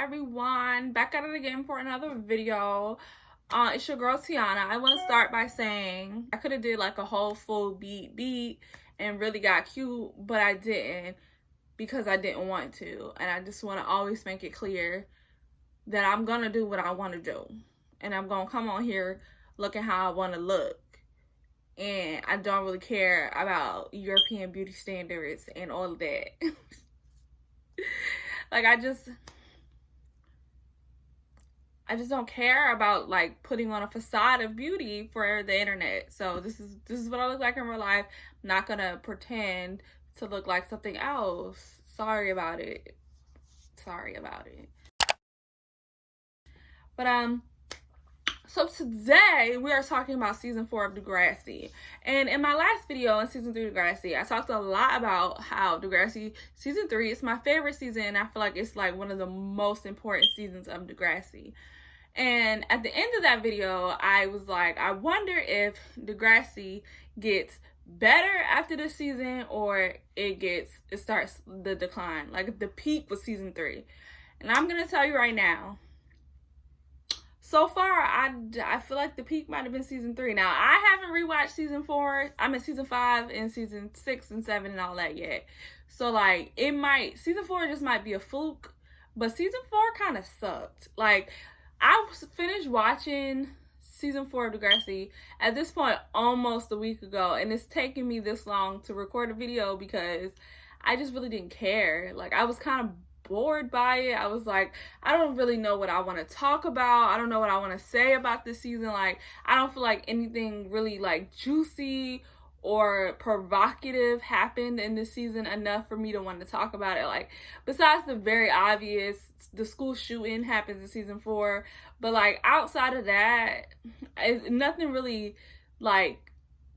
everyone, back at it again for another video. It's your girl Tiana. I want to start by saying I could have did like a whole full beat and really got cute, but I didn't because I didn't want to. And I just want to always make it clear that I'm gonna do what I want to do, and I'm gonna come on here looking how I want to look, and I don't really care about European beauty standards and all of that. Like I just don't care about like putting on a facade of beauty for the internet. So this is what I look like in real life. I'm not gonna pretend to look like something else. Sorry about it. But so today we are talking about season 4 of Degrassi. And in my last video in season 3 of Degrassi, I talked a lot about how Degrassi season 3 is my favorite season, and I feel like it's like one of the most important seasons of Degrassi. And at the end of that video, I was like, I wonder if Degrassi gets better after this season or it starts the decline. Like if the peak was season 3. And I'm gonna tell you right now, so far, I feel like the peak might have been season 3. Now, I haven't rewatched season 4. I'm in season 5 and season 6 and 7 and all that yet. So, like, season 4 just might be a fluke. But season 4 kind of sucked. Like, I finished watching season 4 of Degrassi at this point almost a week ago. And it's taken me this long to record a video because I just really didn't care. Like, I was kind of bored by it. I was like, I don't really know what I want to talk about. I don't know what I want to say about this season. Like, I don't feel like anything really like juicy or provocative happened in this season enough for me to want to talk about it. Like, besides the very obvious, the school shooting happens in season 4, but like outside of that, nothing really like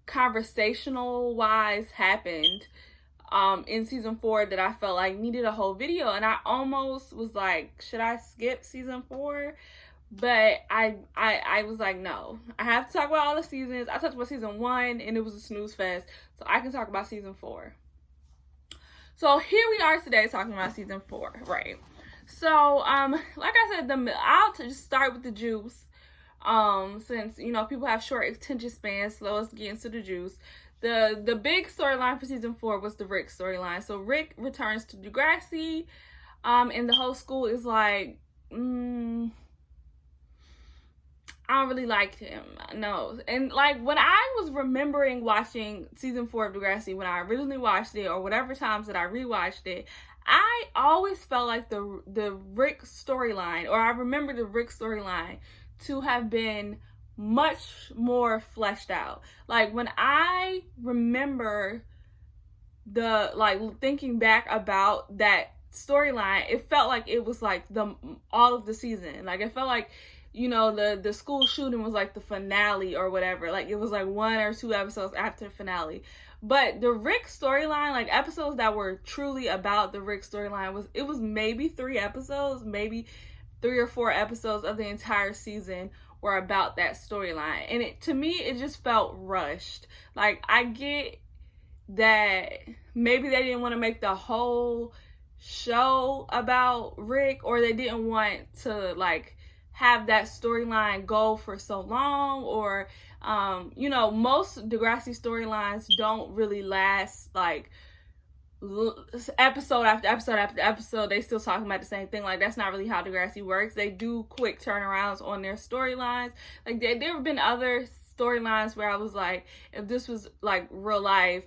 conversational wise happened in season 4 that I felt like needed a whole video. And I almost was like, should I skip season 4? But I was like, no, I have to talk about all the seasons. I talked about season 1 and it was a snooze fest, so I can talk about season 4. So here we are today talking about season 4, right? So like I said, I'll just start with the juice. Since you know people have short attention spans, so let's get into the juice. The big storyline for season 4 was the Rick storyline. So Rick returns to Degrassi, and the whole school is like, I don't really like him, no. And like when I was remembering watching season 4 of Degrassi, when I originally watched it, or whatever times that I rewatched it, I always felt like the Rick storyline, or I remember the Rick storyline to have been much more fleshed out. Like when I remember thinking back about that storyline, it felt like it was like all of the season. Like it felt like, you know, the school shooting was like the finale or whatever. Like it was like 1 or 2 episodes after the finale. But the Rick storyline, like episodes that were truly about the Rick storyline, was maybe 3 episodes, maybe 3 or 4 episodes of the entire season were about that storyline. And to me, it just felt rushed. Like, I get that maybe they didn't want to make the whole show about Rick, or they didn't want to, like, have that storyline go for so long, or, you know, most Degrassi storylines don't really last, like, episode after episode after episode. They still talking about the same thing. Like, that's not really how Degrassi works. They do quick turnarounds on their storylines. Like, there have been other storylines where I was like, if this was like real life,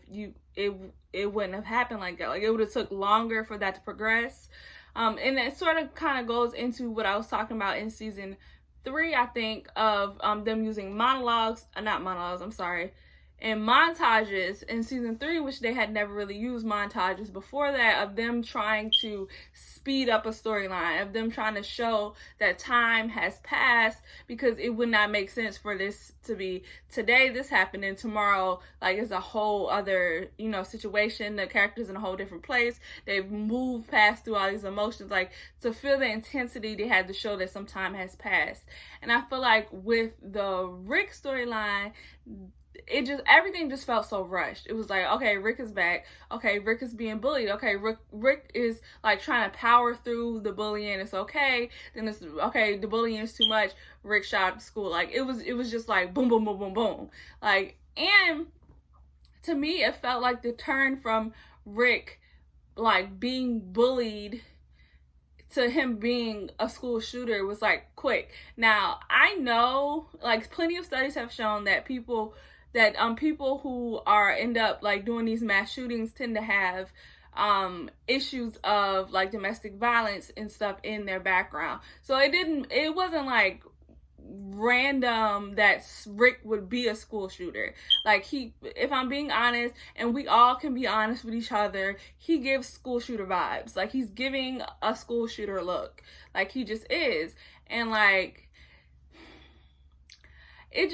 it wouldn't have happened like that. Like, it would have took longer for that to progress. And it sort of kind of goes into what I was talking about in season 3, I think, of them using and montages in season 3, which they had never really used montages before that, of them trying to speed up a storyline, of them trying to show that time has passed, because it would not make sense for this to be today this happened and tomorrow like it's a whole other, you know, situation. The character's in a whole different place. They've moved past through all these emotions. Like, to feel the intensity, they had to show that some time has passed. And I feel like with the Rick storyline, everything just felt so rushed. It was like, okay, Rick is back. Okay, Rick is being bullied. Okay, Rick is like trying to power through the bullying. It's okay. Then it's okay, the bullying is too much. Rick shot up school. Like it was just like boom, boom, boom, boom, boom. Like, and to me, it felt like the turn from Rick like being bullied to him being a school shooter was like quick. Now, I know like plenty of studies have shown that people who end up like doing these mass shootings tend to have issues of like domestic violence and stuff in their background. So it wasn't like random that Rick would be a school shooter. Like if I'm being honest, and we all can be honest with each other, he gives school shooter vibes. Like he's giving a school shooter look. Like he just is. And like it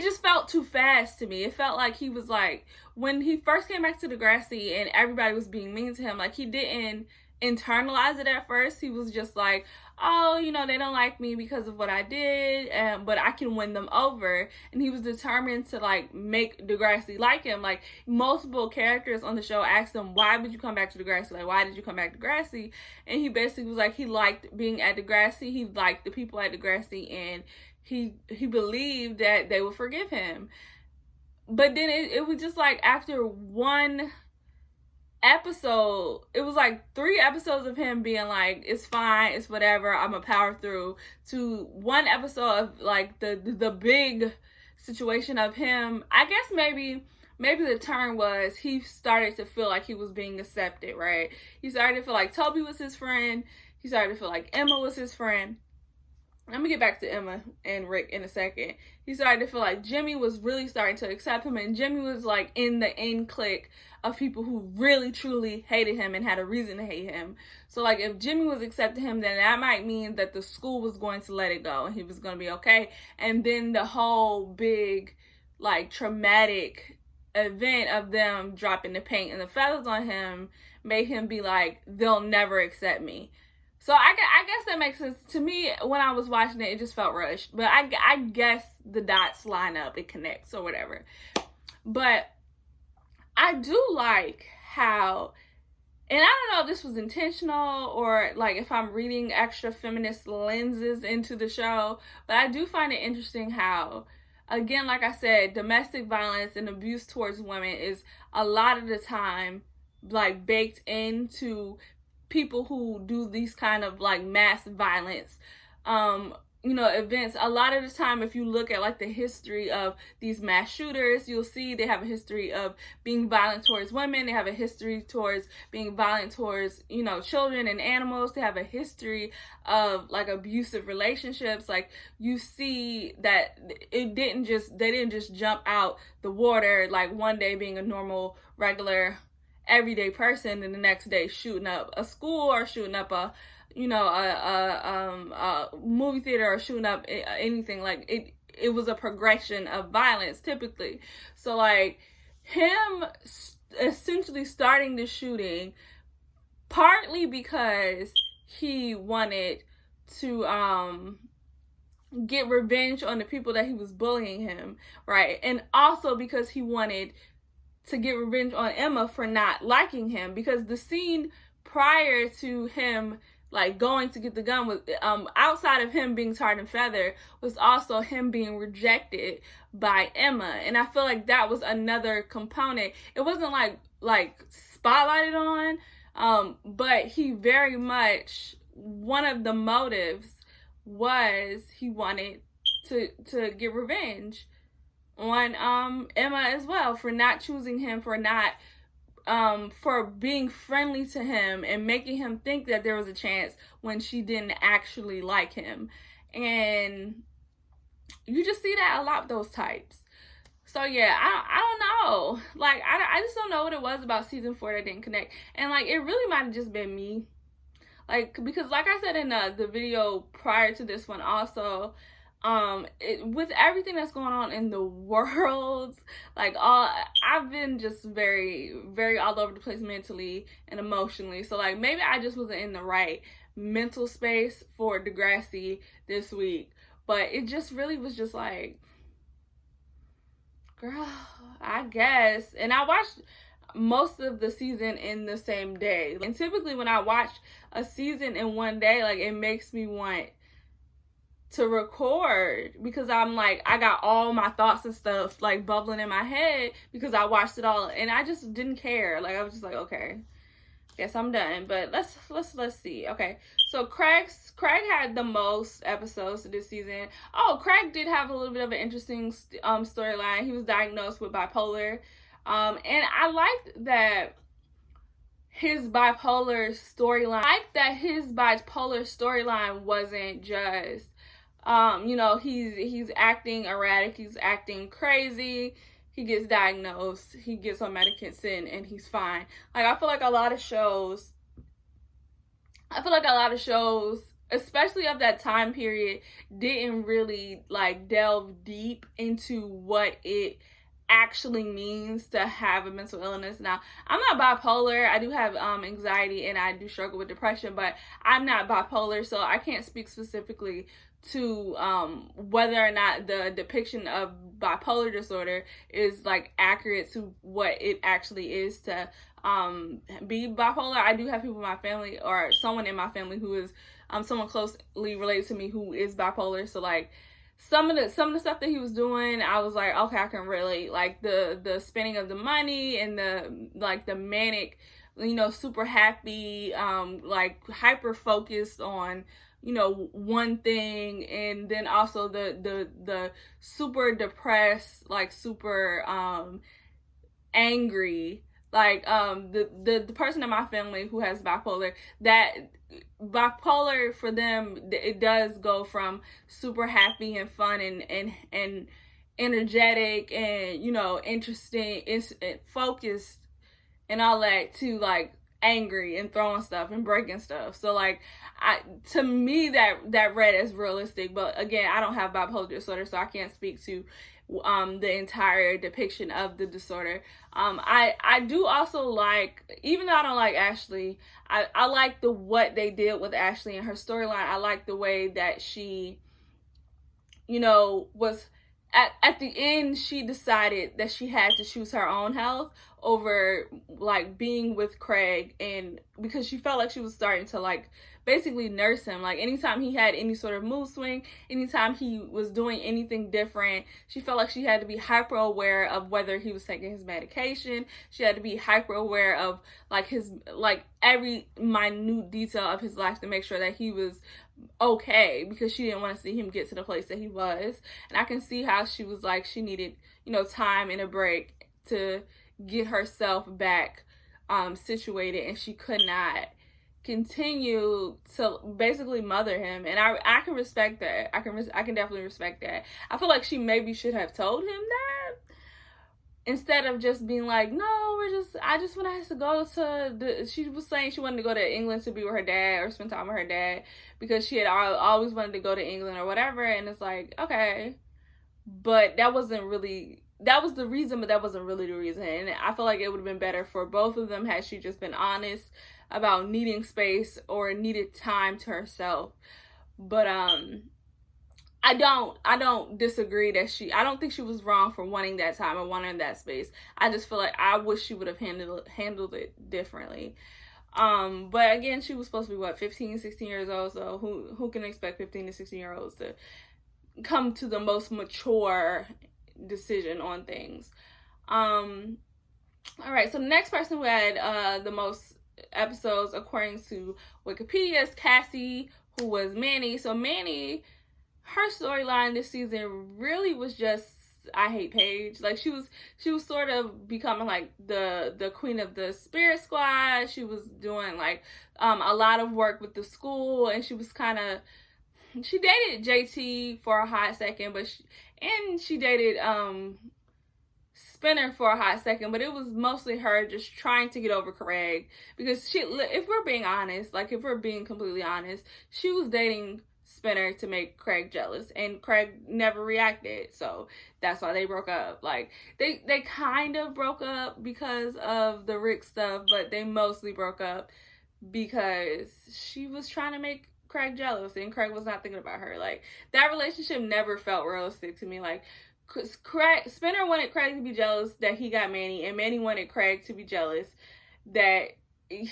just felt too fast to me. It felt like he was like, when he first came back to Degrassi and everybody was being mean to him, like he didn't internalize it at first. He was just like, oh, you know, they don't like me because of what I did, but I can win them over. And he was determined to like make Degrassi like him. Like multiple characters on the show asked him, why would you come back to Degrassi? Like, why did you come back to Degrassi? And he basically was like, he liked being at Degrassi. He liked the people at Degrassi, and he believed that they would forgive him. But then it was just like after one episode, it was like 3 episodes of him being like, it's fine, it's whatever, I'm gonna power through, to one episode of like the big situation of him. I guess maybe the turn was he started to feel like he was being accepted, right? He started to feel like Toby was his friend. He started to feel like Emma was his friend. I'm gonna get back to Emma and Rick in a second. He started to feel like Jimmy was really starting to accept him, and Jimmy was like in the end clique of people who really truly hated him and had a reason to hate him. So like if Jimmy was accepting him, then that might mean that the school was going to let it go and he was going to be okay. And then the whole big like traumatic event of them dropping the paint and the feathers on him made him be like, they'll never accept me. So I guess that makes sense. To me, when I was watching it, it just felt rushed. But I guess the dots line up, it connects or whatever. But I do like how, and I don't know if this was intentional or like if I'm reading extra feminist lenses into the show, but I do find it interesting how, again, like I said, domestic violence and abuse towards women is a lot of the time like baked into people who do these kind of like mass violence events. A lot of the time, if you look at like the history of these mass shooters, you'll see they have a history of being violent towards women. They have a history towards being violent towards, children and animals. They have a history of like abusive relationships. Like you see that they didn't just jump out the water like one day being a normal, regular, everyday person and the next day shooting up a school or shooting up a movie theater or shooting up anything. Like it was a progression of violence typically. So like him essentially starting the shooting partly because he wanted to get revenge on the people that he was bullying him, right? And also because he wanted to get revenge on Emma for not liking him, because the scene prior to him like going to get the gun was outside of him being tarred and feathered was also him being rejected by Emma. And I feel like that was another component. It wasn't like spotlighted on, but he very much, one of the motives was he wanted to get revenge on Emma as well for not choosing him, for not for being friendly to him and making him think that there was a chance when she didn't actually like him. And you just see that a lot with those types. So yeah, I don't know. Like I just don't know what it was about season 4 that didn't connect. And like it really might have just been me. Like, because like I said in the video prior to this one also, with everything that's going on in the world, like I've been just very, very all over the place mentally and emotionally. So like maybe I just wasn't in the right mental space for Degrassi this week, but it just really was just like, Girl, I guess. And I watched most of the season in the same day. And typically when I watch a season in one day, like, it makes me want to record, because I'm like, I got all my thoughts and stuff like bubbling in my head because I watched it all and I just didn't care. Like, I was just like, okay, guess I'm done. But let's see. Okay, so Craig had the most episodes this season. Oh, Craig did have a little bit of an interesting storyline. He was diagnosed with bipolar, and I liked that his bipolar storyline. Wasn't just you know, he's acting erratic, he's acting crazy, he gets diagnosed, he gets on medicine, and he's fine. Like, I feel like a lot of shows, especially of that time period, didn't really like delve deep into what it actually means to have a mental illness. Now, I'm not bipolar. I do have anxiety and I do struggle with depression, but I'm not bipolar, so I can't speak specifically to whether or not the depiction of bipolar disorder is like accurate to what it actually is to be bipolar. I do have people in my family, or someone in my family who is someone closely related to me who is bipolar, so like some of the stuff that he was doing, I was like, okay, I can relate. Like the spending of the money and the manic, you know, super happy, like hyper focused on, you know, one thing, and then also the super depressed, like super angry, like the person in my family who has bipolar, that bipolar for them, it does go from super happy and fun and energetic and, you know, interesting, focused and all that, to like angry and throwing stuff and breaking stuff. So like, to me that read as realistic, but again, I don't have bipolar disorder, so I can't speak to the entire depiction of the disorder. I do also like, even though I don't like Ashley, I like what they did with Ashley and her storyline. I like the way that she, you know, was at the end, she decided that she had to choose her own health over like being with Craig, and because she felt like she was starting to like basically nurse him. Like, anytime he had any sort of mood swing, anytime he was doing anything different, she felt like she had to be hyper aware of whether he was taking his medication. She had to be hyper aware of like his, like every minute detail of his life to make sure that he was okay, because she didn't want to see him get to the place that he was. And I can see how she was like, she needed, you know, time and a break to get herself back situated, and she could not continue to basically mother him. And I can respect that. I can definitely respect that. I feel like she maybe should have told him that, instead of just being like, no, I just want us to go to she was saying she wanted to go to England to be with her dad or spend time with her dad, because she had always wanted to go to England or whatever. And it's like, okay, but that was the reason, but that wasn't really the reason. And I feel like it would have been better for both of them had she just been honest about needing space or needed time to herself. But I don't disagree that I don't think she was wrong for wanting that time or wanting that space. I just feel like I wish she would have handled it differently. But again, she was supposed to be what, 15, 16 years old, so who can expect 15 to 16-year-olds to come to the most mature decision on things? All right, so the next person who had the most episodes according to Wikipedia is Cassie, who was Manny. So Manny, her storyline this season really was just, I hate Paige. Like, she was sort of becoming like the queen of the spirit squad. She was doing like a lot of work with the school, and she was kind of, she dated JT for a hot second, but she dated Spinner for a hot second, but it was mostly her just trying to get over Craig, because if we're being honest, like if we're being completely honest, she was dating Spinner to make Craig jealous, and Craig never reacted, so that's why they broke up. Like, they kind of broke up because of the Rick stuff, but they mostly broke up because she was trying to make Craig jealous, and Craig was not thinking about her. Like, that relationship never felt realistic to me. Like, Spinner wanted Craig to be jealous that he got Manny, and Manny wanted Craig to be jealous that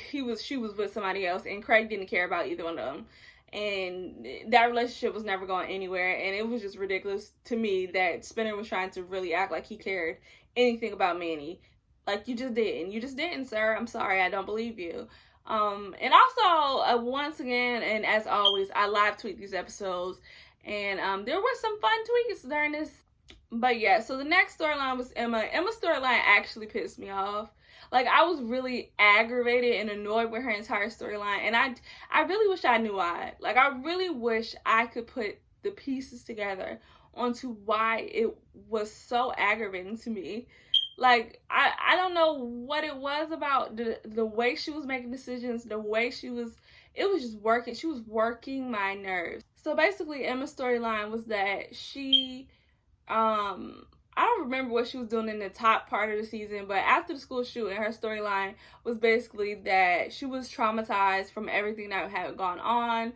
she was with somebody else, and Craig didn't care about either one of them. And that relationship was never going anywhere, and it was just ridiculous to me that Spinner was trying to really act like he cared anything about Manny. Like, you just didn't, sir. I'm sorry, I don't believe you. And also, once again, and as always, I live tweet these episodes, and there were some fun tweets during this. But yeah, so the next storyline was Emma. Emma's storyline actually pissed me off. Like, I was really aggravated and annoyed with her entire storyline, and I really wish I knew why. Like, I really wish I could put the pieces together onto why it was so aggravating to me. Like, I don't know what it was about the way she was making decisions, the way it was just working. She was working my nerves. So basically, Emma's storyline was that she, I don't remember what she was doing in the top part of the season, but after the school shooting, her storyline was basically that she was traumatized from everything that had gone on,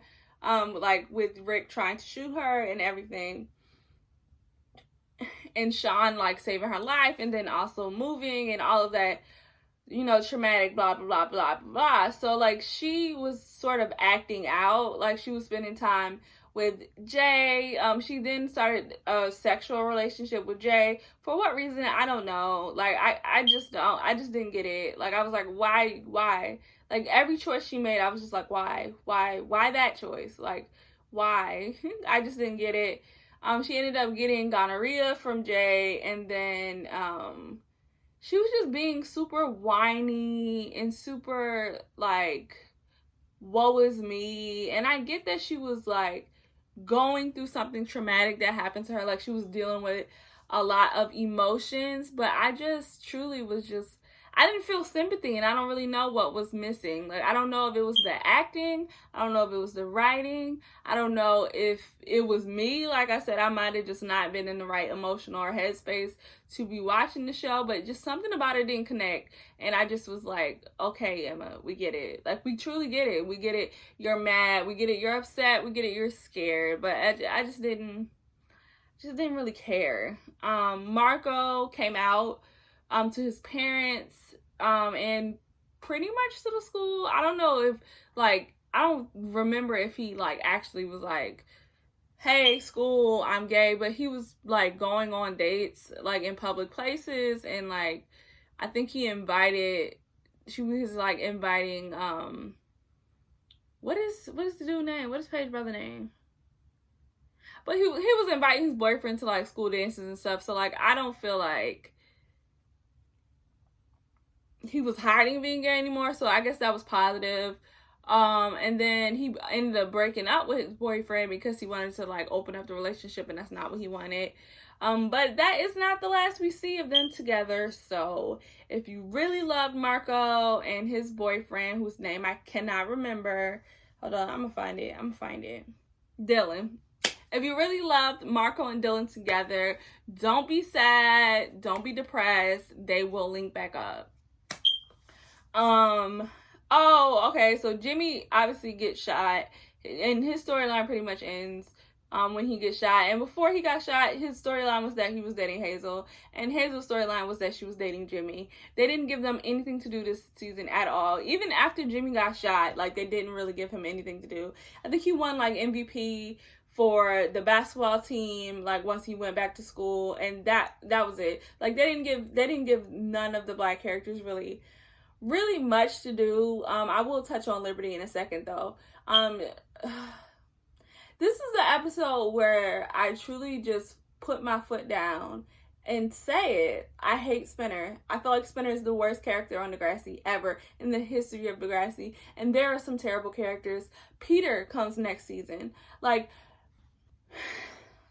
like with Rick trying to shoot her and everything, and Sean like saving her life, and then also moving and all of that, you know, traumatic, blah, blah, blah, blah, blah. So like, she was sort of acting out, like she was spending time with Jay. She then started a sexual relationship with Jay. For what reason? I don't know. Like, I just didn't get it. Like, I was like, why? Like, every choice she made, I was just like, why that choice? Like, why? I just didn't get it. She ended up getting gonorrhea from Jay, and then, she was just being super whiny and super, like, woe is me. And I get that she was, like, going through something traumatic that happened to her. Like, she was dealing with a lot of emotions. But I just truly was just, I didn't feel sympathy, and I don't really know what was missing. Like, I don't know if it was the acting. I don't know if it was the writing. I don't know if it was me. Like I said, I might have just not been in the right emotional or headspace to be watching the show, but just something about it didn't connect. And I just was like, okay, Emma, we get it. Like, we truly get it. We get it. You're mad. We get it. You're upset. We get it. You're scared. But I just didn't really care. Marco came out to his parents, and pretty much to the school. I don't know if, like, I don't remember if he, like, actually was like, hey, school, I'm gay, but he was, like, going on dates, like, in public places, and, like, I think he invited, she was, like, inviting, what is the dude's name? What is Paige's brother name? But he was inviting his boyfriend to, like, school dances and stuff, so, like, I don't feel like he was hiding being gay anymore, so I guess that was positive. And then he ended up breaking up with his boyfriend because he wanted to, like, open up the relationship, and that's not what he wanted. But that is not the last we see of them together. So if you really loved Marco and his boyfriend, whose name I cannot remember, hold on, I'm gonna find it. Dylan. If you really loved Marco and Dylan together, don't be sad, don't be depressed. They will link back up. Oh, okay, so Jimmy obviously gets shot, and his storyline pretty much ends when he gets shot. And before he got shot, his storyline was that he was dating Hazel, and Hazel's storyline was that she was dating Jimmy. They didn't give them anything to do this season at all. Even after Jimmy got shot, like, they didn't really give him anything to do. I think he won, like, MVP for the basketball team, like, once he went back to school, and that was it. Like, they didn't give none of the black characters really much to do. I will touch on Liberty in a second, though. This is the episode where I truly just put my foot down and say it. I hate Spinner. I feel like Spinner is the worst character on Degrassi ever in the history of Degrassi, and there are some terrible characters. Peter comes next season. Like,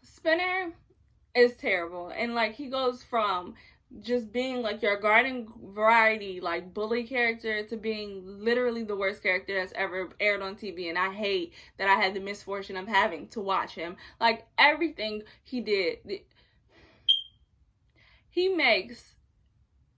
Spinner is terrible, and, like, he goes from just being, like, your garden variety, like, bully character to being literally the worst character that's ever aired on TV. And I hate that I had the misfortune of having to watch him. Like, everything he did, he makes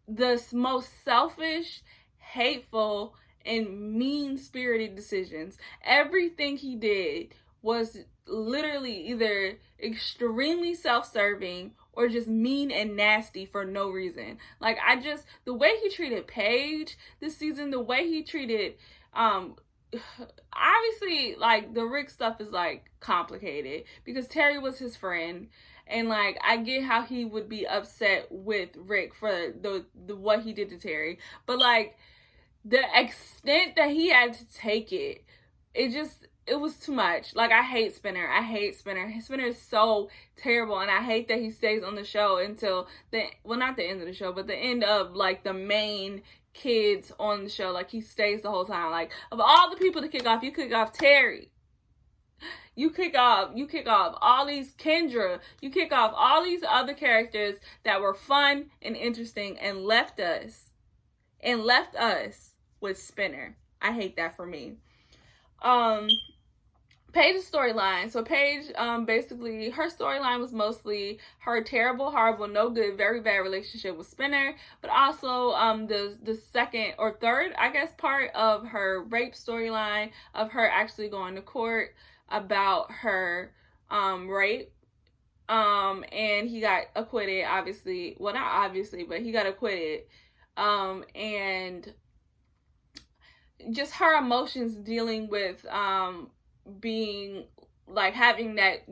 the most selfish, hateful, and mean-spirited decisions. Everything he did was literally either extremely self-serving or just mean and nasty for no reason. Like, the way he treated Paige this season, the way he treated, obviously, like, the Rick stuff is, like, complicated because Terry was his friend. And, like, I get how he would be upset with Rick for the what he did to Terry. But, like, the extent that he had to take it, it was too much. Like, I hate Spinner. Spinner is so terrible. And I hate that he stays on the show until not the end of the show, but the end of, like, the main kids on the show. Like, he stays the whole time. Like, of all the people to kick off, you kick off Terry. You kick off all these Kendra. You kick off all these other characters that were fun and interesting and left us with Spinner. I hate that for me. Paige's storyline. So Paige, basically, her storyline was mostly her terrible, horrible, no good, very bad relationship with Spinner, but also the second or third, I guess, part of her rape storyline of her actually going to court about her rape. And he got acquitted, obviously. Well, not obviously, but he got acquitted. And just her emotions dealing with being, like, having that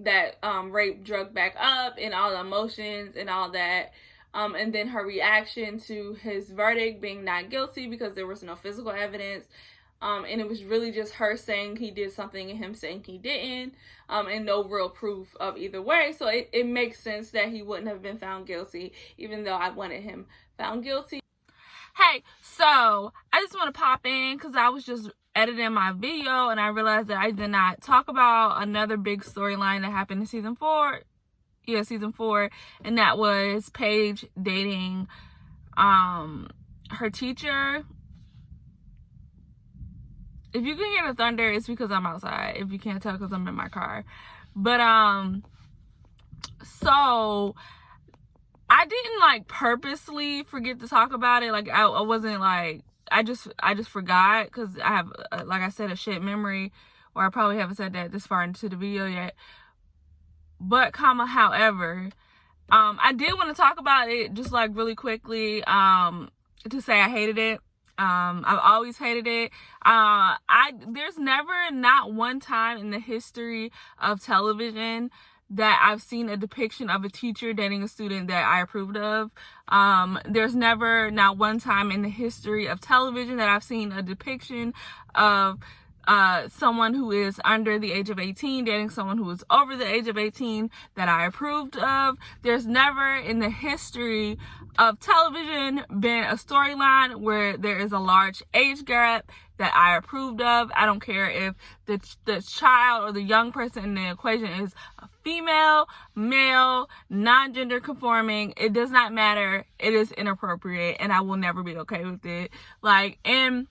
rape drug back up and all the emotions and all that. And then her reaction to his verdict being not guilty because there was no physical evidence. And it was really just her saying he did something and him saying he didn't, and no real proof of either way. So it makes sense that he wouldn't have been found guilty, even though I wanted him found guilty. Hey, so I just want to pop in because I was just editing my video and I realized that I did not talk about another big storyline that happened in season 4. Yeah, season 4. And that was Paige dating her teacher. If you can hear the thunder, it's because I'm outside. If you can't tell, because I'm in my car. But, so I didn't, like, purposely forget to talk about it. Like, I wasn't, like, I just forgot because I have, like I said, a shit memory, or I probably haven't said that this far into the video yet. But, however, I did want to talk about it just, like, really quickly, to say I hated it. I've always hated it. There's never, not one time in the history of television that I've seen a depiction of a teacher dating a student that I approved of. There's never, not one time in the history of television that I've seen a depiction of someone who is under the age of 18 dating someone who is over the age of 18 that I approved of. There's never in the history of television been a storyline where there is a large age gap that I approved of. I don't care if the child or the young person in the equation is a female, male, non-gender conforming. It does not matter. It is inappropriate and I will never be okay with it. Like, and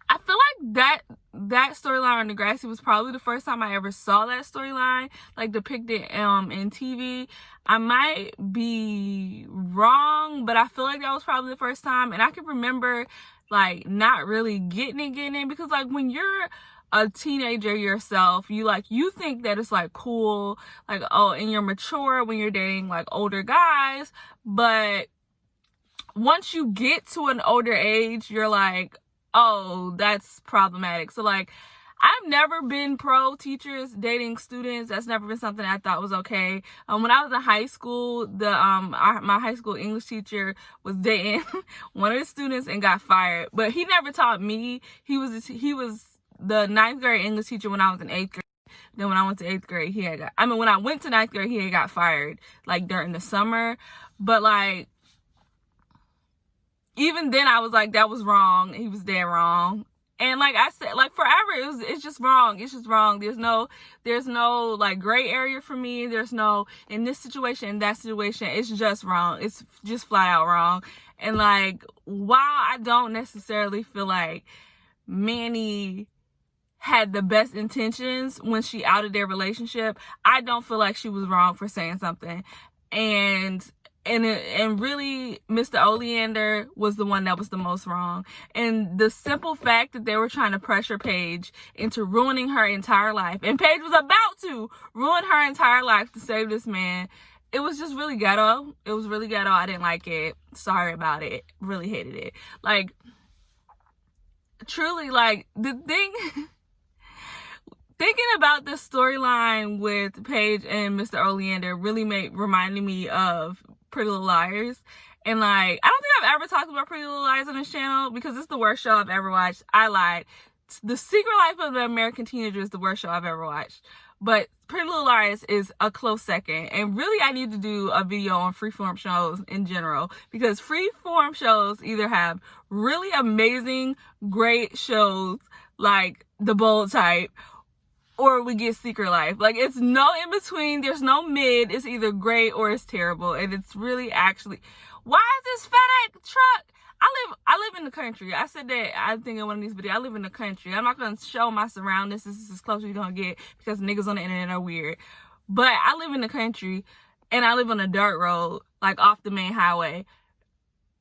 I feel like that storyline on Degrassi was probably the first time I ever saw that storyline, like, depicted in TV. I might be wrong, but I feel like that was probably the first time. And I can remember, like, not really getting it because, like, when you're a teenager yourself, you think that it's, like, cool, like, oh, and you're mature when you're dating, like, older guys. But once you get to an older age, you're like, oh, that's problematic. So, like, I've never been pro teachers dating students. That's never been something I thought was okay. When I was in high school, my high school English teacher was dating one of the students and got fired. But he never taught me. He was the 9th grade English teacher when I was in 8th grade. Then when I went to 8th grade, when I went to 9th grade, he had got fired, like, during the summer. But, like, even then I was like, that was wrong. He was dead wrong. And, like I said, like, forever, it's just wrong. It's just wrong. There's no, like, gray area for me. There's no, in this situation, in that situation, it's just wrong. It's just flat out wrong. And, like, while I don't necessarily feel like Manny had the best intentions when she outed their relationship, I don't feel like she was wrong for saying something. And really, Mr. Oleander was the one that was the most wrong. And the simple fact that they were trying to pressure Paige into ruining her entire life, and Paige was about to ruin her entire life to save this man, it was just really ghetto. It was really ghetto. I didn't like it. Sorry about it. Really hated it. Like, truly, like, the thing, thinking about the storyline with Paige and Mr. Oleander really reminded me of Pretty Little Liars. And, like, I don't think I've ever talked about Pretty Little Liars on this channel because it's the worst show I've ever watched. I lied. The Secret Life of the American Teenager is the worst show I've ever watched. But Pretty Little Liars is a close second. And really, I need to do a video on freeform shows in general. Because freeform shows either have really amazing, great shows like The Bold Type, or we get Secret Life. Like, it's no in between. There's no mid. It's either great or it's terrible. And it's really actually... Why is this FedEx truck? I live in the country. I said that, I think in one of these videos, I live in the country. I'm not going to show my surroundings. This is as close as you're going to get because niggas on the internet are weird. But I live in the country and I live on a dirt road, like off the main highway.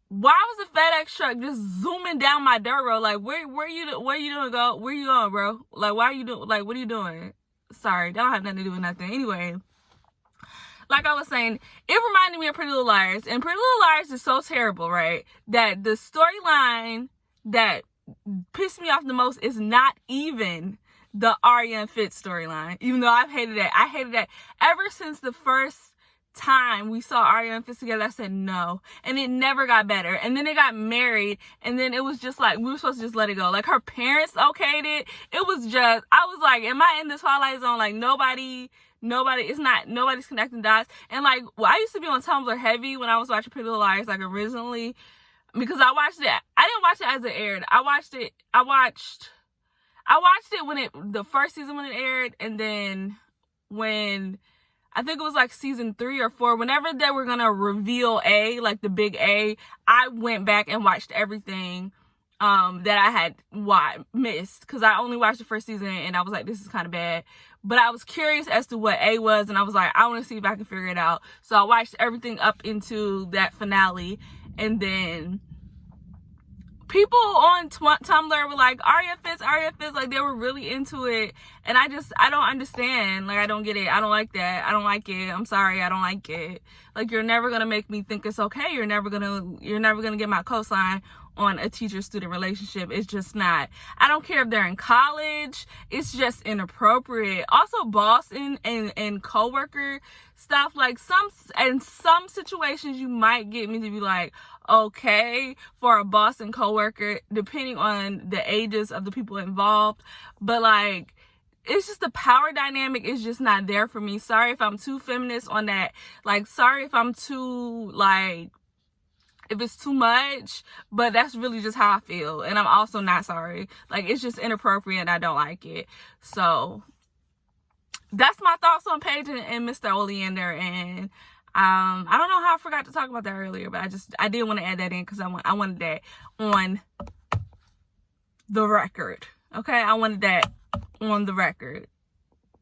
Why was the FedEx truck just zooming down my dirt road? Like, where you doing, go? Where you going, bro? Like, why are you doing, like, what are you doing? Sorry, that don't have nothing to do with nothing. Anyway, like I was saying, it reminded me of Pretty Little Liars. And Pretty Little Liars is so terrible, right? That the storyline that pissed me off the most is not even the Arya and Fitz storyline. Even though I've hated that. I hated that ever since the first time we saw Arya and Fitz together. I said no. And it never got better. And then they got married. And then it was just like, we were supposed to just let it go. Like, her parents okayed it. It was just, I was like, am I in the Twilight Zone? Like, nobody's connecting dots. And like, well, I used to be on Tumblr heavy when I was watching Pretty Little Liars, like originally, because I watched it. I didn't watch it as it aired. I watched it when the first season when it aired, and then when, I think it was like season 3 or 4, whenever they were gonna reveal A, like the big A, I went back and watched everything that I had missed, because I only watched the first season and I was like, this is kind of bad. But I was curious as to what A was, and I was like, I want to see if I can figure it out. So I watched everything up into that finale, and then people on Tumblr were like, Arya Fitz, like they were really into it. And I don't understand. Like, I don't get it. I don't like that. I don't like it. I'm sorry, I don't like it. Like, you're never gonna make me think it's okay. You're never gonna get my cosign on a teacher-student relationship. It's just not. I don't care if they're in college. It's just inappropriate. Also, boss and co-worker stuff, like in some situations you might get me to be like, okay, for a boss and co-worker, depending on the ages of the people involved. But like, it's just the power dynamic is just not there for me. Sorry if I'm too feminist on that. Like, sorry if I'm too, like, if it's too much, but that's really just how I feel. And I'm also not sorry. Like, it's just inappropriate and I don't like it. So that's my thoughts on Paige and Mr. Oleander. And I don't know how I forgot to talk about that earlier, but I did want to add that in because I wanted that on the record. Okay, I wanted that on the record.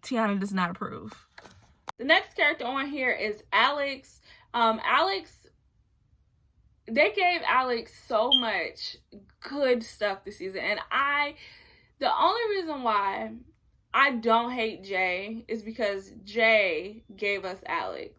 Tiana does not approve. The next character on here is Alex. They gave Alex so much good stuff this season. And the only reason why I don't hate Jay is because Jay gave us Alex.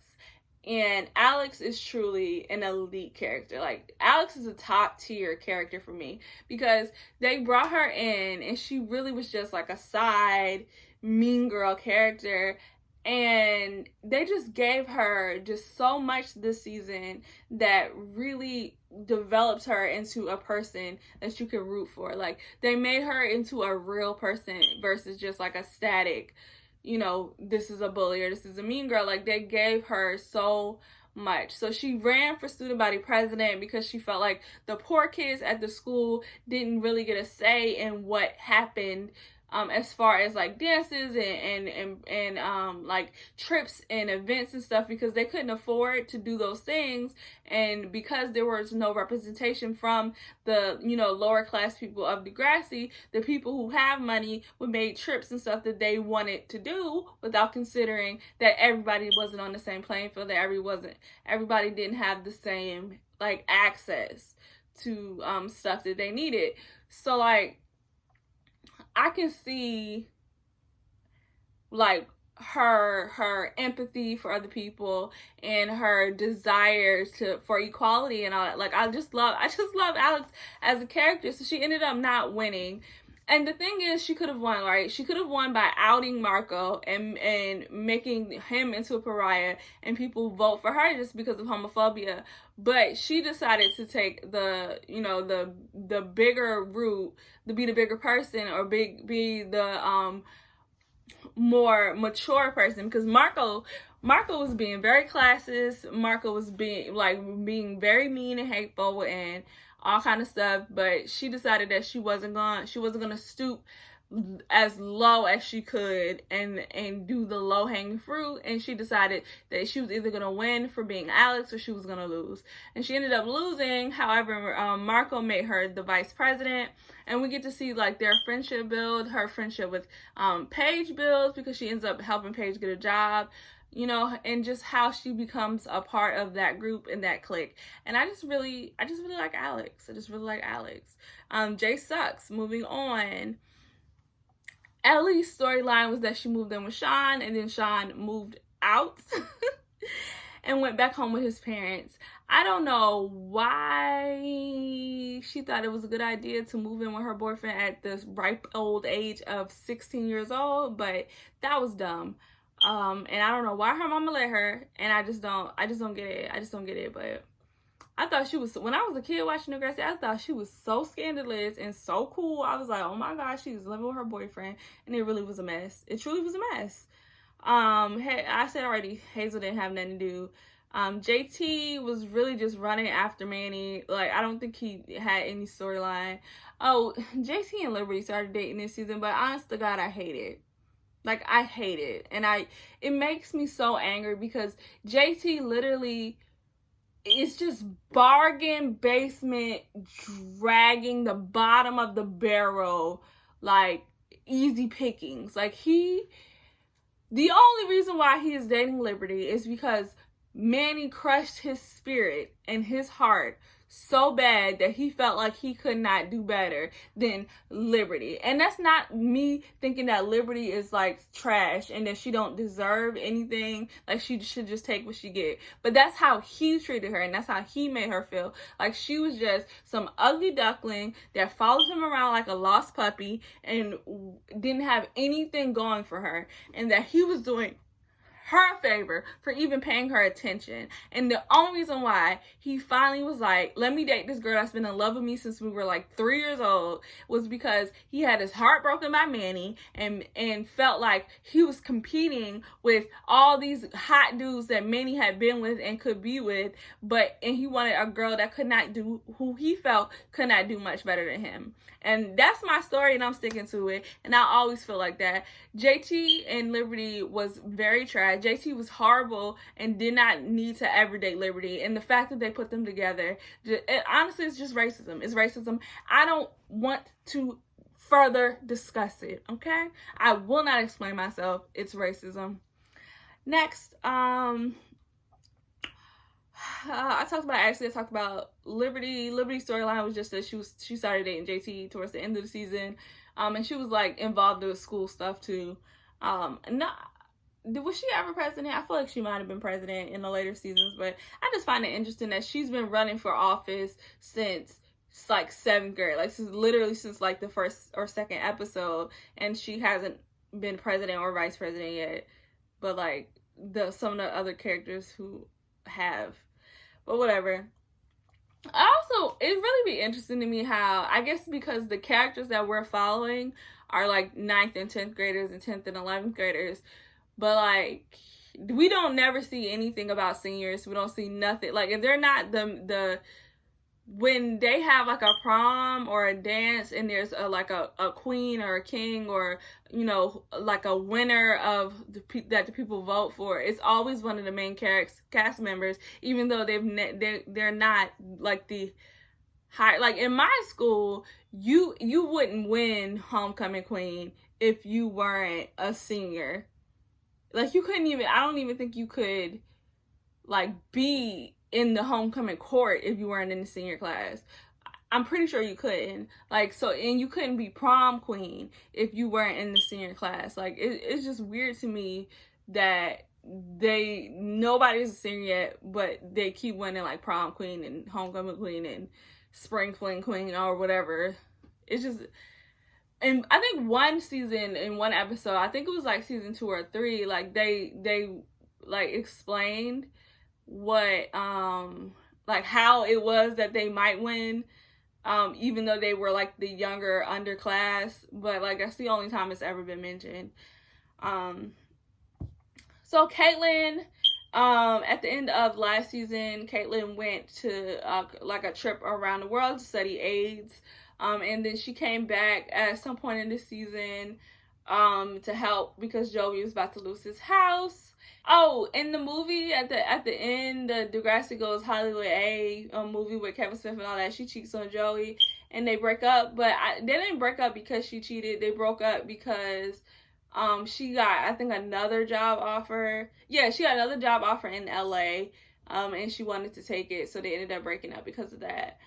And Alex is truly an elite character. Like, Alex is a top tier character for me because they brought her in and she really was just like a side mean girl character. And they just gave her just so much this season that really developed her into a person that you can root for. Like, they made her into a real person versus just like a static, you know, this is a bully or this is a mean girl. Like, they gave her so much. So she ran for student body president because she felt like the poor kids at the school didn't really get a say in what happened as far as like dances and like trips and events and stuff, because they couldn't afford to do those things. And because there was no representation from the, you know, lower class people of Degrassi, the people who have money would make trips and stuff that they wanted to do without considering that everybody wasn't on the same playing field, that everybody didn't have the same like access to stuff that they needed. So like, I can see like her empathy for other people and her desire for equality and all that. Like, I just love Alex as a character. So she ended up not winning. And the thing is, she could have won, right? She could have won by outing Marco and making him into a pariah, and people vote for her just because of homophobia. But she decided to take the bigger route, to be the bigger person, or be the more mature person, because Marco was being very classist. Marco was being very mean and hateful and all kind of stuff. But she decided that she wasn't gonna stoop as low as she could and do the low hanging fruit. And she decided that she was either gonna win for being Alex or she was gonna lose. And she ended up losing. However, Marco made her the vice president, and we get to see like their friendship build. Her friendship with Paige builds, because she ends up helping Paige get a job, and just how she becomes a part of that group and that clique. And I just really like Alex. Jay sucks. Moving on. Ellie's storyline was that she moved in with Sean, and then Sean moved out and went back home with his parents. I don't know why she thought it was a good idea to move in with her boyfriend at the ripe old age of 16 years old, but that was dumb. And I don't know why her mama let her, and I just don't get it. But I thought she was, when I was a kid watching Degrassi, I thought she was so scandalous and so cool. I was like, oh my gosh, she was living with her boyfriend, and it really was a mess. It truly was a mess. I said already, Hazel didn't have nothing to do. JT was really just running after Manny. Like, I don't think he had any storyline. Oh, JT and Liberty started dating this season, but honest to God, I hate it. Like, I hate it. And it makes me so angry, because JT literally is just bargain basement, dragging the bottom of the barrel, like easy pickings. Like, the only reason why he is dating Liberty is because Manny crushed his spirit and his heart so bad that he felt like he could not do better than Liberty. And that's not me thinking that Liberty is like trash and that she don't deserve anything, like she should just take what she get. But that's how he treated her, and that's how he made her feel. Like she was just some ugly duckling that followed him around like a lost puppy and didn't have anything going for her, and that he was doing her a favor for even paying her attention. And the only reason why he finally was like, let me date this girl that's been in love with me since we were like 3 years old, was because he had his heart broken by Manny and felt like he was competing with all these hot dudes that Manny had been with and could be with, and he wanted a girl that who he felt could not do much better than him. And that's my story, and I'm sticking to it. And I always feel like that. JT and Liberty was very trash. JT was horrible and did not need to ever date Liberty. And the fact that they put them together, honestly, it's just racism. It's racism. I don't want to further discuss it, okay? I will not explain myself. It's racism. Next, I talked about Liberty. Liberty's storyline was just that she started dating JT towards the end of the season, and she was like involved with school stuff too. Was she ever president? I feel like she might have been president in the later seasons, but I just find it interesting that she's been running for office since like 7th grade, like since like the first or second episode, and she hasn't been president or vice president yet. But like some of the other characters who have. But whatever. It'd really be interesting to me how, I guess because the characters that we're following are like 9th and 10th graders and 10th and 11th graders, but like we don't never see anything about seniors. We don't see nothing. Like if they're not when they have like a prom or a dance and there's a queen or a king or like a winner of that the people vote for, it's always one of the main cast members, even though they're not like the high. Like in my school, you wouldn't win homecoming queen if you weren't a senior. Like you couldn't even, I don't even think you could like be in the homecoming court if you weren't in the senior class. I'm pretty sure you couldn't. Like, so, and you couldn't be prom queen if you weren't in the senior class. Like, it's just weird to me that nobody's a senior yet, but they keep winning like prom queen and homecoming queen and spring fling queen or whatever. It's just, and I think one season in one episode, I think it was like season 2 or 3, like they like explained what like how it was that they might win, even though they were like the younger underclass, but like that's the only time it's ever been mentioned. So Caitlyn, at the end of last season, Caitlyn went to like a trip around the world to study AIDS, and then she came back at some point in this season to help because Joey was about to lose his house. Oh, in the movie at the end, the Degrassi Goes Hollywood A movie with Kevin Smith and all that, she cheats on Joey and they break up. But they didn't break up because she cheated. They broke up because she got, I think, another job offer. Yeah, she got another job offer in LA, and she wanted to take it, so they ended up breaking up because of that.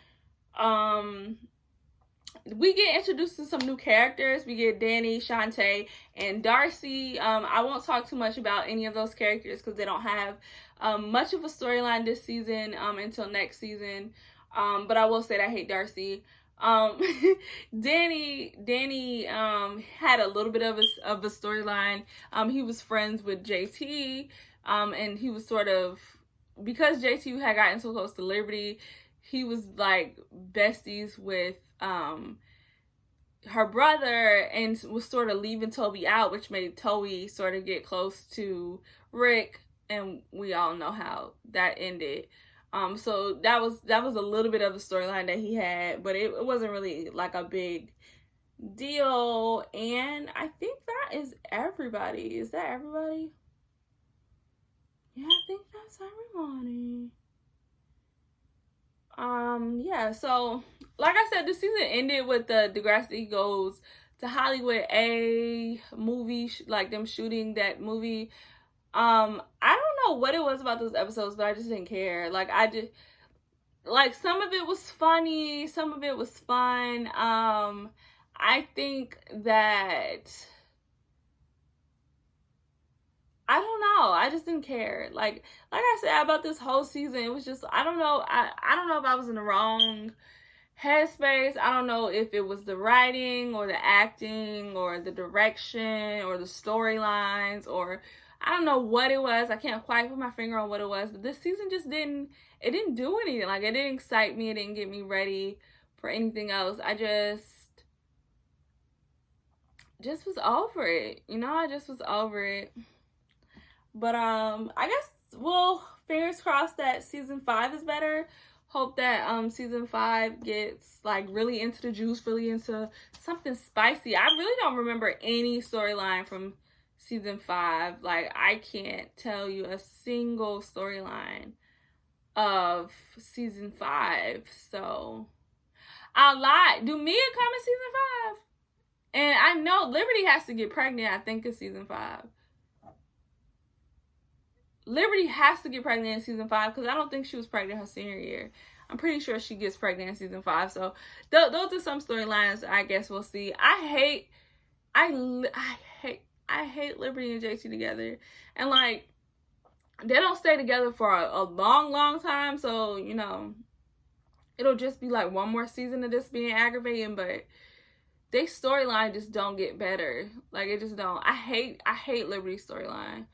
We get introduced to some new characters. We get Danny, Shantae, and Darcy. I won't talk too much about any of those characters because they don't have much of a storyline this season until next season. But I will say that I hate Darcy. Danny had a little bit of a storyline. He was friends with JT, and he was sort of, because JT had gotten so close to Liberty, he was like besties with her brother and was sort of leaving Toby out, which made Toby sort of get close to Rick, and we all know how that ended. So that was a little bit of a storyline that he had, but it wasn't really like a big deal. And I think that is everybody. Is that everybody? Yeah, I think that's everybody. Yeah, so like I said, the season ended with the Degrassi Goes to Hollywood A movie, like them shooting that movie. I don't know what it was about those episodes, but I just didn't care. Like, like, some of it was funny, some of it was fun. I think that, I don't know, I just didn't care. Like I said about this whole season, it was just, I don't know, I don't know if I was in the wrong headspace. I don't know if it was the writing or the acting or the direction or the storylines, or I don't know what it was. I can't quite put my finger on what it was, but this season just didn't do anything. Like, it didn't excite me. It didn't get me ready for anything else. I just was over it. You know, I just was over it. But I guess, well, fingers crossed that season 5 is better. Hope that season 5 gets like really into the juice, really into something spicy. I really don't remember any storyline from season 5. Like, I can't tell you a single storyline of season 5. So I'll lie. Do Mia come in season 5? And I know Liberty has to get pregnant, I think, in season 5. Liberty has to get pregnant in season 5 because I don't think she was pregnant her senior year. I'm pretty sure she gets pregnant in season 5. So those are some storylines I guess we'll see. I hate Liberty and JT together. And like, they don't stay together for a long time. So, you know, it'll just be like one more season of this being aggravating, but they storyline just don't get better. Like, it just don't. I hate Liberty's storyline.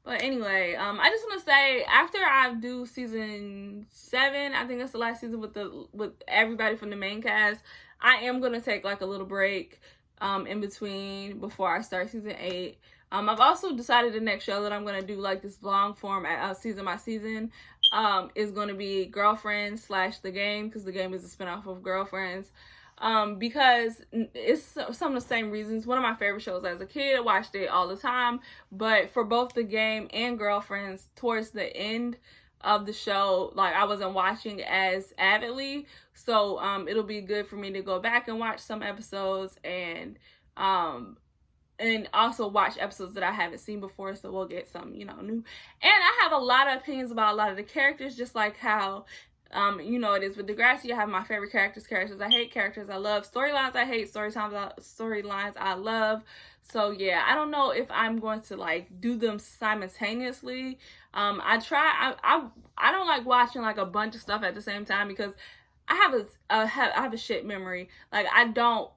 But anyway, I just want to say, after I do season 7, I think that's the last season with everybody from the main cast, I am going to take like a little break in between before I start season 8. I've also decided the next show that I'm going to do like this long form season by season is going to be Girlfriends / The Game, because The Game is a spinoff of Girlfriends. Because it's some of the same reasons. One of my favorite shows as a kid. I watched it all the time. But for both The Game and Girlfriends, towards the end of the show, like, I wasn't watching as avidly. So it'll be good for me to go back and watch some episodes and also watch episodes that I haven't seen before, so we'll get some, you know, new. And I have a lot of opinions about a lot of the characters, just like how You know it is with Degrassi. I have my favorite characters I hate, characters I love, storylines I hate, storylines I love. So yeah, I don't know if I'm going to like do them simultaneously. I don't like watching like a bunch of stuff at the same time because I have a shit memory. Like, I don't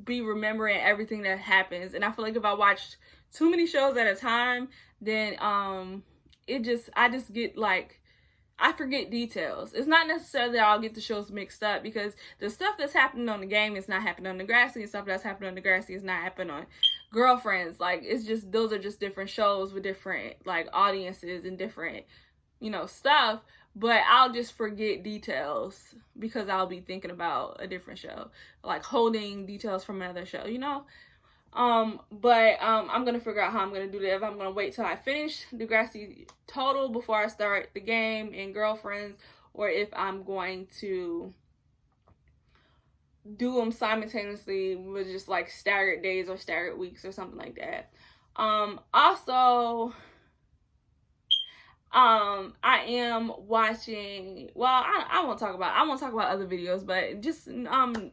be remembering everything that happens, and I feel like if I watched too many shows at a time, then I just get like, I forget details. It's not necessarily that I'll get the shows mixed up, because the stuff that's happening on the game is not happening on Degrassi, and stuff that's happening on Degrassi is not happening on Girlfriends. Like, it's just, those are just different shows with different like audiences and different, you know, stuff. But I'll just forget details because I'll be thinking about a different show, like holding details from another show, you know? I'm gonna figure out how I'm gonna do that. If I'm gonna wait till I finish Degrassi total before I start the game and Girlfriends, or if I'm going to do them simultaneously with just like staggered days or staggered weeks or something like that. Also, I am watching, well, I won't talk about other videos, but just subscribe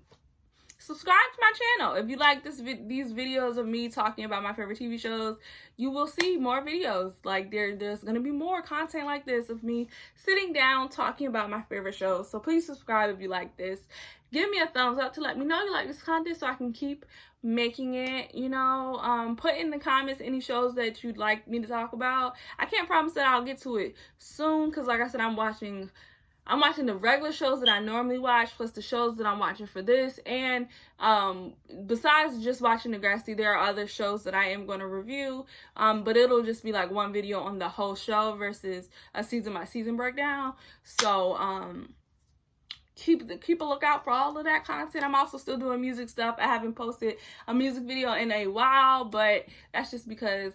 to my channel. If you like these videos of me talking about my favorite TV shows, you will see more videos. Like, there's gonna be more content like this of me sitting down talking about my favorite shows. So please subscribe if you like this. Give me a thumbs up to let me know you like this content so I can keep making it, you know. Put in the comments any shows that you'd like me to talk about. I can't promise that I'll get to it soon, because like I said, I'm watching the regular shows that I normally watch, plus the shows that I'm watching for this. And besides just watching Degrassi, there are other shows that I am going to review. But it'll just be like one video on the whole show versus a season by season breakdown. So keep a lookout for all of that content. I'm also still doing music stuff. I haven't posted a music video in a while, but that's just because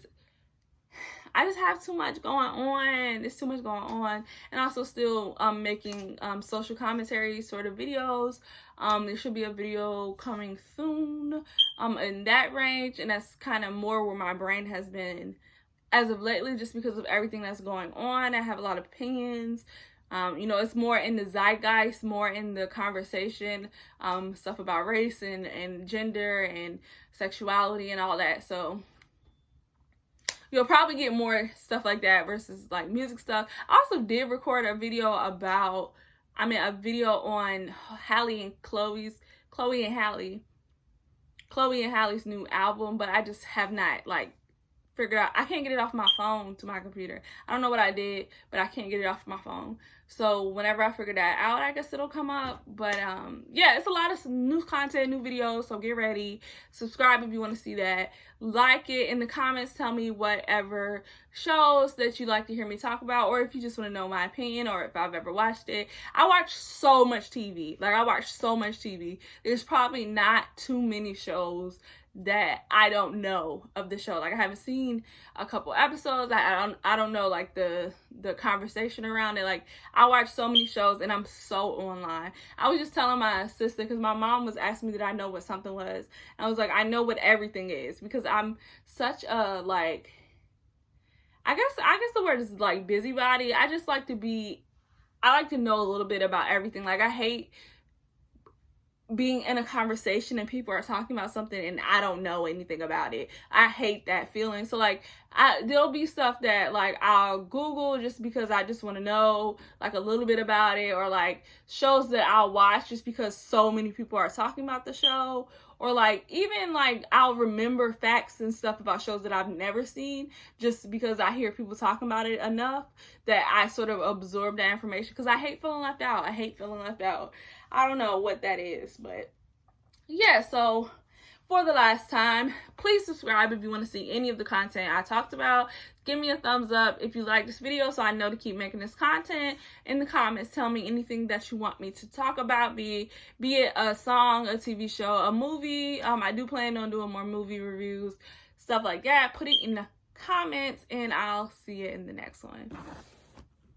I just have too much going on. There's too much going on. And also still making social commentary sort of videos. There should be a video coming soon in that range. And that's kind of more where my brain has been as of lately, just because of everything that's going on. I have a lot of opinions. You know, it's more in the zeitgeist, more in the conversation, stuff about race and gender and sexuality and all that. So you'll probably get more stuff like that versus like music stuff. I also did record a video about, a video on Hallie and Chloe and Hallie's new album, but I just have not like figured out. I can't get it off my phone to my computer. I don't know what I did, but I can't get it off my phone. So whenever I figure that out, I guess it'll come up. But yeah, it's a lot of new content, new videos, so get ready. Subscribe if you want to see that. Like it in the comments. Tell me whatever shows that you'd like to hear me talk about, or if you just want to know my opinion, or if I've ever watched it. I watch so much TV. Like, I watch so much TV. There's probably not too many shows that I don't know of the show. Like, I haven't seen a couple episodes. I don't know like the conversation around it. Like, I watch so many shows and I'm so online. I was just telling my sister, because my mom was asking me did I know what something was, and I was like, I know what everything is, because I'm such a like, I guess the word is like busybody. I just like I like to know a little bit about everything. Like, I hate being in a conversation and people are talking about something and I don't know anything about it. I hate that feeling. So like, there'll be stuff that like I'll Google just because I just want to know like a little bit about it, or like shows that I'll watch just because so many people are talking about the show, or like even like I'll remember facts and stuff about shows that I've never seen just because I hear people talking about it enough that I sort of absorb that information, because I hate feeling left out. I don't know what that is, but yeah. So for the last time, please subscribe if you want to see any of the content I talked about. Give me a thumbs up if you like this video so I know to keep making this content. In the comments, tell me anything that you want me to talk about, be it a song, a TV show, a movie. I do plan on doing more movie reviews, stuff like that. Put it in the comments and I'll see you in the next one.